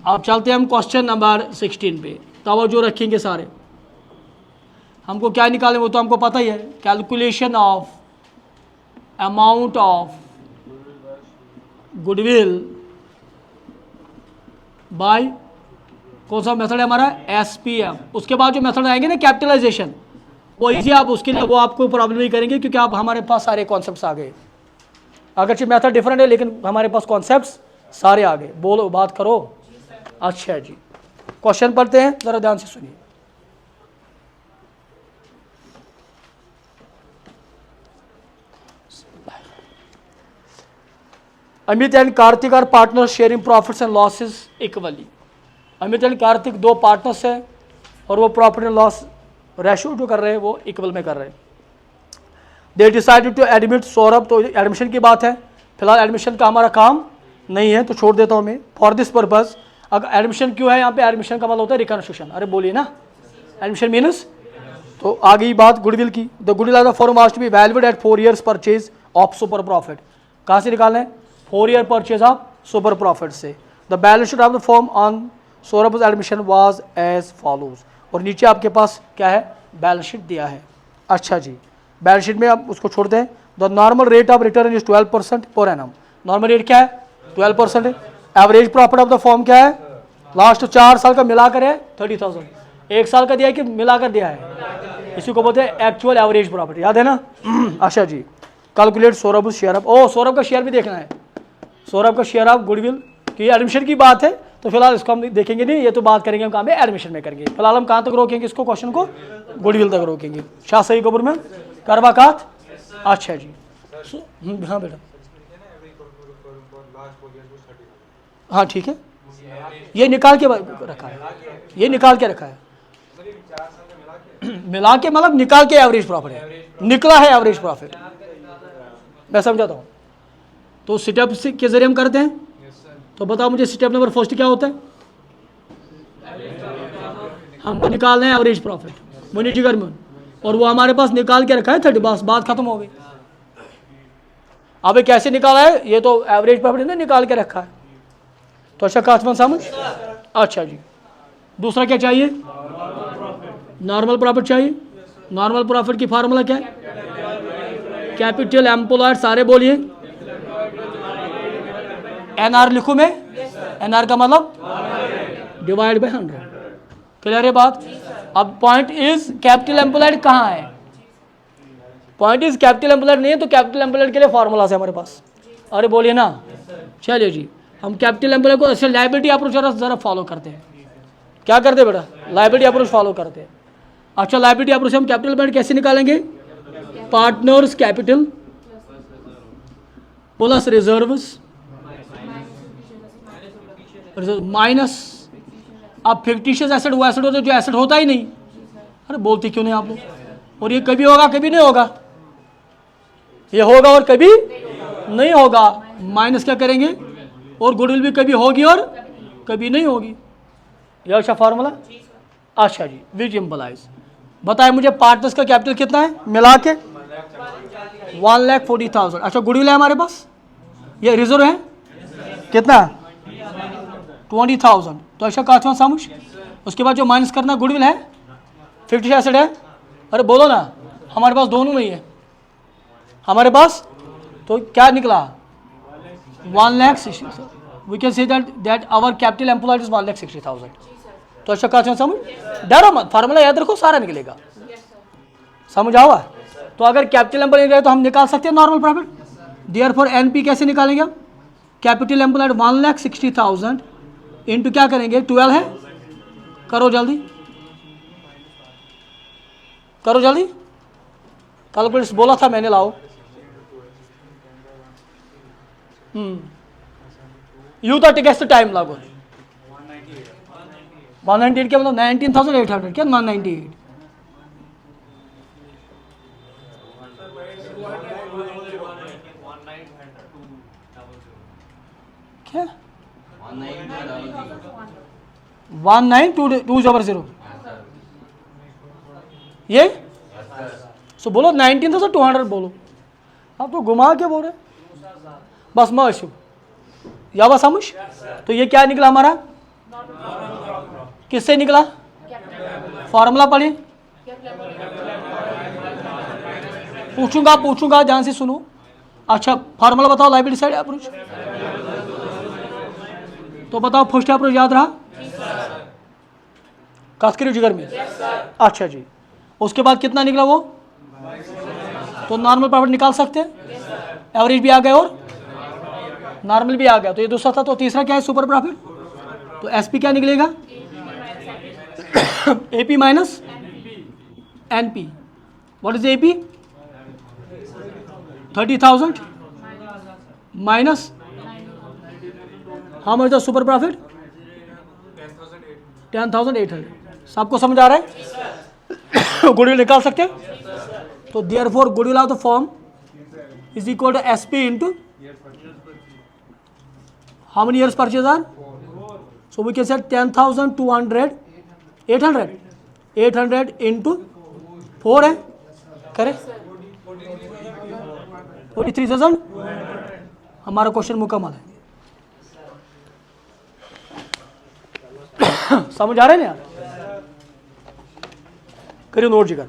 अब चलते हैं हम क्वेश्चन नंबर 16 पे, तवज्जो रखेंगे सारे। हमको क्या निकालें वो तो हमको पता ही है, calculation of amount of goodwill by कौन सा मेथड है हमारा? SPM। उसके बाद जो मेथड आएंगे ना कैपिटलाइजेशन, वो इजी, आप उसके लिए वो आपको प्रॉब्लम नहीं करेंगे क्योंकि आप हमारे पास सारे कॉन्सेप्ट्स आ गए। अगरचे मेथड डिफरेंट है लेकिन हमारे पास कॉन्सेप्ट्स सारे आ गए। बोलो, बात करो। अच्छा जी, क्वेश्चन पढ़ते हैं, जरा ध्यान से सुनिए। Amit and Kartik are partner sharing profits and losses equally. Amit and Kartik दो पार्टनर्स हैं और वो प्रॉफिट एंड लॉस रेशियो जो कर रहे हैं वो इक्वल में कर रहे हैं। They decided to admit Saurabh, तो एडमिशन की बात है। फिलहाल एडमिशन का हमारा काम नहीं है तो छोड़ देता हूँ मैं। फॉर दिस पर्पज, अगर एडमिशन क्यों है यहाँ पे, एडमिशन का मतलब होता है रिकन्स्ट्रक्शन। अरे बोलिए ना, एडमिशन मीन्स, तो आ गई बात गुडविल की। The goodwill of the firm was to be valued at 4 years purchase of super profit. कहाँ से निकालना है? 4 year purchase of super profit से। The balance sheet of the firm on Saurabh admission was as follows. और नीचे आपके पास क्या है? बैलेंस शीट दिया है। अच्छा जी, बैलेंस शीट में आप उसको छोड़ते हैं। The normal rate of return is 12% per annum. Normal rate क्या है? 12% है। Average profit of the firm क्या है? लास्ट 4 साल का मिलाकर है 30,000। 1 साल का दिया है कि मिलाकर दिया है? इसी को बोलते हैं एक्चुअल एवरेज प्रॉफिट, याद है ना? अच्छा जी, कैलकुलेट सौरभ शेयर ऑफ, ओ सौरभ का शेयर भी देखना है। सौरभ का शेयर ऑफ गुडविल की एडमिशन की बात है तो फिलहाल इसको हम देखेंगे नहीं, ये तो बात करेंगे हम कहाँ में? एडमिशन में करेंगे। फिलहाल हम कहाँ तक रोकेंगे इसको, क्वेश्चन को? गुडविल तक रोकेंगे। शाह सही कबूर में करवाकात। अच्छा जी, हाँ बेटा, हाँ ठीक है, ये निकाल के रखा है, ये निकाल के रखा है। मिला के मतलब निकाल के एवरेज प्रॉफिट है, निकला है एवरेज प्रॉफिट, मैं समझाता हूँ। तो स्टेप के जरिए हम करते हैं। तो बताओ मुझे स्टेप नंबर फर्स्ट क्या होता है? हमको निकालना है एवरेज प्रॉफिट, मुझे जिगर में, और वो हमारे पास निकाल के रखा है 30। बस बात खत्म हो गई। अब कैसे निकाला है? ये तो एवरेज प्रॉफिट ने निकाल के रखा है। तो अच्छा कासमान समझ। अच्छा जी, दूसरा क्या चाहिए? नॉर्मल प्रॉफिट चाहिए। नॉर्मल प्रॉफिट की फार्मूला क्या है? कैपिटल एम्प्लॉयड, सारे बोलिए। एनआर लिखूं मैं? एनआर का मतलब डिवाइड बाय 100। क्लियर है बात? अब पॉइंट इज कैपिटल एम्प्लॉयड कहाँ है? पॉइंट इज कैपिटल एम्प्लॉयड नहीं है तो कैपिटल एम्प्लॉयड के लिए फार्मूला है हमारे पास। अरे बोलिए ना। चलिए जी, हम कैपिटल एम्प्लॉयड को ऐसे लायबिलिटी अप्रोच जरा फॉलो करते हैं। क्या करते हैं बेटा? लायबिलिटी अप्रोच फॉलो करते हैं। अच्छा, लायबिलिटी अप्रोच हम कैपिटल एम्प्लॉयड कैसे निकालेंगे? Partners capital plus reserves minus, अब फिक्टिशियस एसेट वो एसेट होता है जो एसेट होता ही नहीं। अरे बोलते क्यों नहीं आप लोग? और ये कभी होगा कभी नहीं होगा, ये होगा और कभी नहीं होगा। माइनस क्या करेंगे? और गुडविल भी कभी होगी और कभी नहीं होगी। यह अच्छा फार्मूला। अच्छा जी, विच इम्प्लाइज, बताए मुझे पार्टनर्स का कैपिटल कितना है मिला के? 1,40,000। अच्छा, गुडविल है हमारे पास, ये रिजर्व है कितना? 20,000। तो अच्छा काचवा समझ। उसके बाद जो माइनस करना गुडविल है, 50 एसेट है। अरे बोलो ना, हमारे पास दोनों में ही है हमारे पास। तो क्या निकला? 1,60,000। We can say that our capital employed is 1,60,000। तो अच्छा काचवा समझ, डरो मत, फार्मूला याद रखो, सारा निकलेगा। समझ आओ? तो अगर कैपिटल एम्प्लॉयड है तो हम निकाल सकते हैं नॉर्मल प्रॉफिट। देयरफॉर एनपी कैसे निकालेंगे हम? कैपिटल एम्प्लॉयड 1,60,000 इंटू क्या करेंगे? 12 है। करो जल्दी, करो जल्दी, कैलकुलेटर बोला था मैंने, लाओ। यू तो टिकट टाइम लागो। 198 क्या मतलब? 19,800 क्या? 198 क्या? 192,200 ये। सो बोलो 19,200 बोलो। आप तो घुमा के बोल रहे बस मशू या बस समझ। तो ये क्या निकला हमारा? किससे निकला? फॉर्मूला पढ़िए। पूछूंगा ध्यान से सुनो। अच्छा, फार्मूला बताओ लायबिलिटी साइड अप्रोच। तो बताओ फर्स्ट अप्रोच याद रहा? कास्करी जिगर में। अच्छा जी, उसके बाद कितना निकला वो? तो नॉर्मल प्रॉफिट निकाल सकते हैं, एवरेज भी आ गए और नॉर्मल भी आ गया, तो ये दूसरा था। तो तीसरा क्या है सुपर प्रॉफिट, तो एसपी क्या निकलेगा, AP minus NP. What is AP, 30,000 minus how much the super profit, 10,800। सबको समझ आ रहा है? गुडविल निकाल सकते हैं। तो therefore goodwill of the firm is equal to SP into how many years purchase are, so we can say 10,200 800 into 4 है, करेक्ट, 43,000। हमारा क्वेश्चन मुकम्मल है। समझ आ रहे हैं ना यार, करिए नोट जिगर।